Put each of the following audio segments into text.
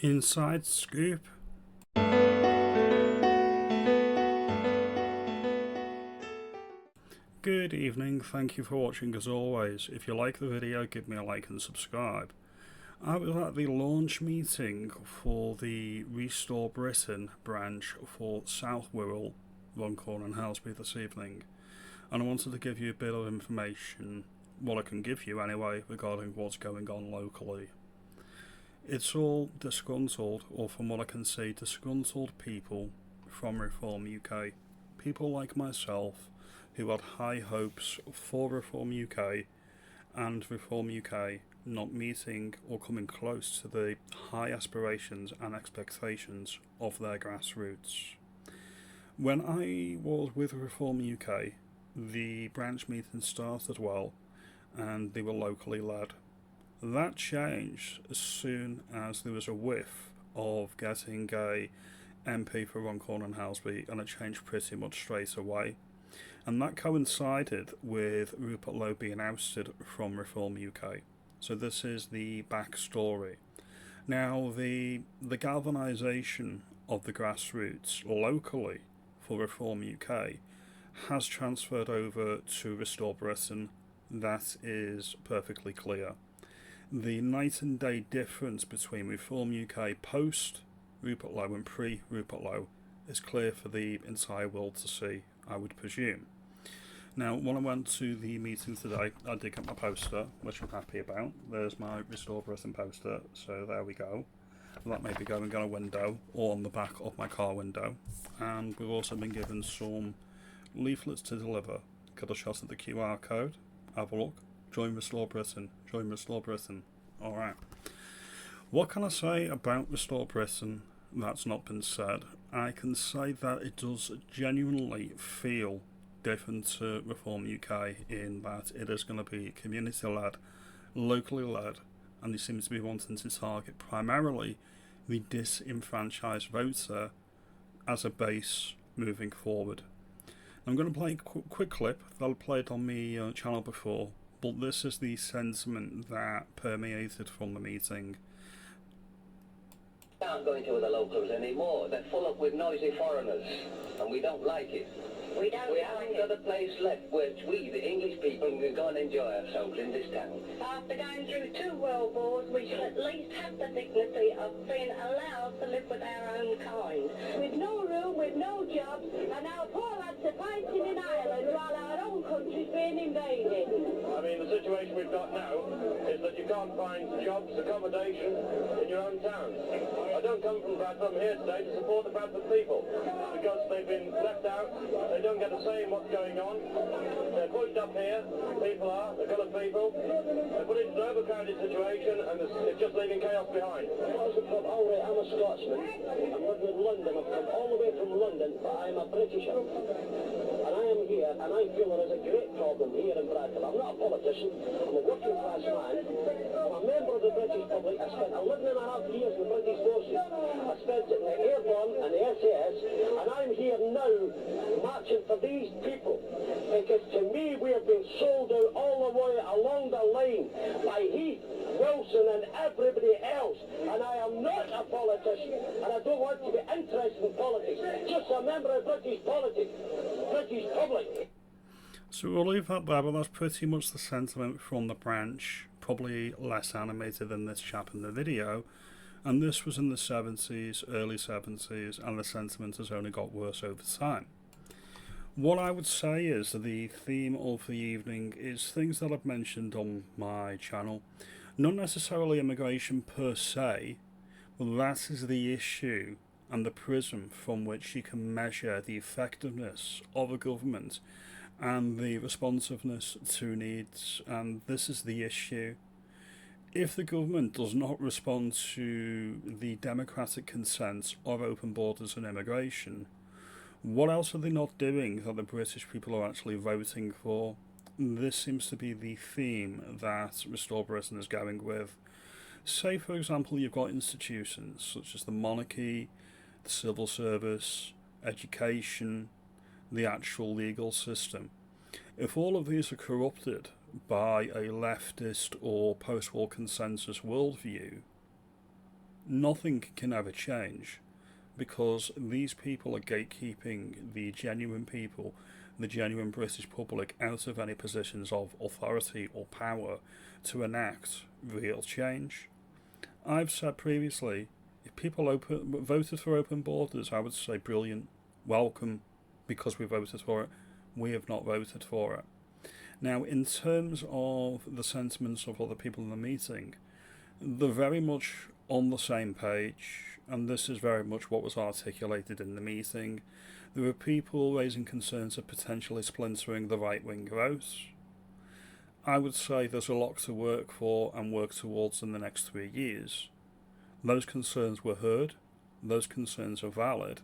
Inside Scoop. Good evening, thank you for watching as always. If you like the video, give me a like and subscribe. I was at the launch meeting for the Restore Britain branch for South Wirral, Runcorn and Helsby this evening, and I wanted to give you a bit of information, what I can give you anyway, regarding what's going on locally. It's all disgruntled, or from what I can see, disgruntled people from Reform UK. People like myself who had high hopes for Reform UK and Reform UK not meeting or coming close to the high aspirations and expectations of their grassroots. When I was with Reform UK, the branch meetings started well and they were locally led. That changed as soon as there was a whiff of getting a MP for Runcorn and Helsby, and it changed pretty much straight away. And that coincided with Rupert Lowe being ousted from Reform UK. So this is the backstory. Now, the galvanisation of the grassroots locally for Reform UK has transferred over to Restore Britain. That is perfectly clear. The night and day difference between Reform UK post Rupert Lowe and pre Rupert Lowe is clear for the entire world to see, I would presume. Now, when I went to the meeting today, I did get my poster, which I'm happy about. There's my Restore Britain poster, so there we go. That may be going on a window or on the back of my car window. And we've also been given some leaflets to deliver. Get a shot at the QR code, have a look. Join Restore Britain. Join Restore Britain. Alright. What can I say about Restore Britain that's not been said? I can say that it does genuinely feel different to Reform UK in that it is going to be community led, locally led, and they seem to be wanting to target primarily the disenfranchised voter as a base moving forward. I'm going to play a quick clip that I played on my channel before, but this is the sentiment that permeated from the meeting. We aren't going to the locals anymore. They're full up with noisy foreigners, and we don't like it. We haven't got a place left where we, the English people, can go and enjoy ourselves in this town. After going through 2 world wars, we should at least have the dignity of being allowed to live with our own kind. With no room, with no jobs, and our poor lads are fighting in Ireland while our own country's being invaded. I mean, the situation we've got now is that you can't find jobs, accommodation in your own town. I don't come from Bradford. I'm here today to support the Bradford people because they've been left out. They don't get a say in what's going on. They're pushed up here. People are, the coloured people. They're put into an overcrowded situation and it's just leaving chaos behind. I'm a Scotsman. I'm living in London. I've come all the way from London, but I'm a Britisher. And I am here, and I feel there is a great problem here in Bradford. I'm not a politician. I'm a working class man. I'm a member of the British public. I spent 11.5 years in the British forces. I spent it in the Airborne and the SAS, and I'm here now marching for these people. Because to me, we have been sold out all the way along the line by Heath, Wilson and everybody else. And I am not a politician, and I don't want to be interested in politics. Just a member of British politics, British public. So we'll leave that there, but that's pretty much the sentiment from the branch, probably less animated than this chap in the video. And this was in the 70s, early 70s, and the sentiment has only got worse over time. What I would say is that the theme of the evening is things that I've mentioned on my channel. Not necessarily immigration per se, but that is the issue and the prism from which you can measure the effectiveness of a government and the responsiveness to needs. And this is the issue. If the government does not respond to the democratic consent of open borders and immigration, what else are they not doing that the British people are actually voting for? This seems to be the theme that Restore Britain is going with. Say, for example, you've got institutions such as the monarchy, the civil service, education, the actual legal system. If all of these are corrupted by a leftist or post-war consensus worldview, nothing can ever change, because these people are gatekeeping the genuine people, the genuine British public, out of any positions of authority or power to enact real change. I've said previously, if people voted for open borders, I would say brilliant, welcome, because we voted for it. We have not voted for it. Now, in terms of the sentiments of other people in the meeting, they're very much on the same page, and this is very much what was articulated in the meeting. There were people raising concerns of potentially splintering the right-wing vote. I would say there's a lot to work for and work towards in the next 3 years. Those concerns were heard, those concerns are valid,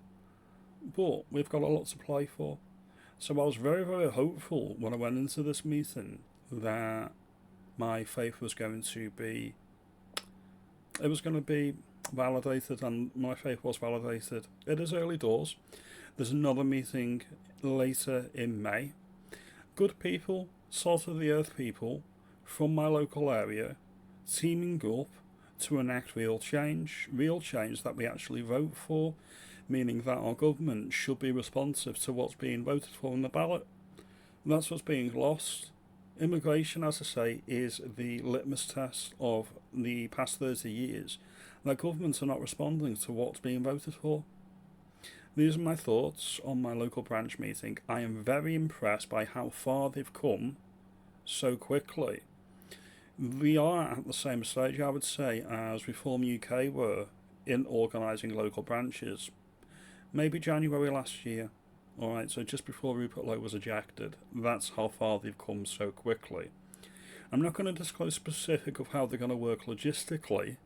but we've got a lot to play for. So I was very, very hopeful when I went into this meeting that my faith was going to be validated, and my faith was validated. It is early doors. There's another meeting later in May. Good people, salt of the earth people from my local area teaming up to enact real change that we actually vote for, meaning that our government should be responsive to what's being voted for on the ballot. And that's what's being lost. Immigration, as I say, is the litmus test of the past 30 years. That governments are not responding to what's being voted for. These are my thoughts on my local branch meeting. I am very impressed by how far they've come so quickly. We are at the same stage, I would say, as Reform UK were in organising local branches. Maybe January last year. Alright, so just before Rupert Lowe was ejected. That's how far they've come so quickly. I'm not going to disclose specific of how they're going to work logistically,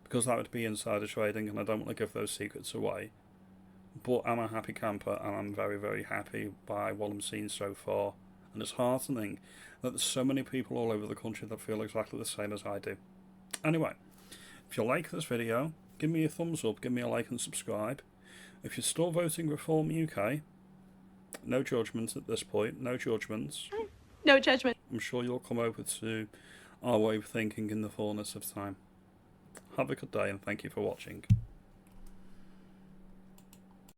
because that would be insider trading and I don't want to give those secrets away. But I'm a happy camper, and I'm very, very happy by what I'm seeing so far. And it's heartening that there's so many people all over the country that feel exactly the same as I do. Anyway, if you like this video, give me a thumbs up, give me a like and subscribe. If you're still voting Reform UK, no judgments at this point, no judgments. No judgment. I'm sure you'll come over to our way of thinking in the fullness of time. Have a good day and thank you for watching.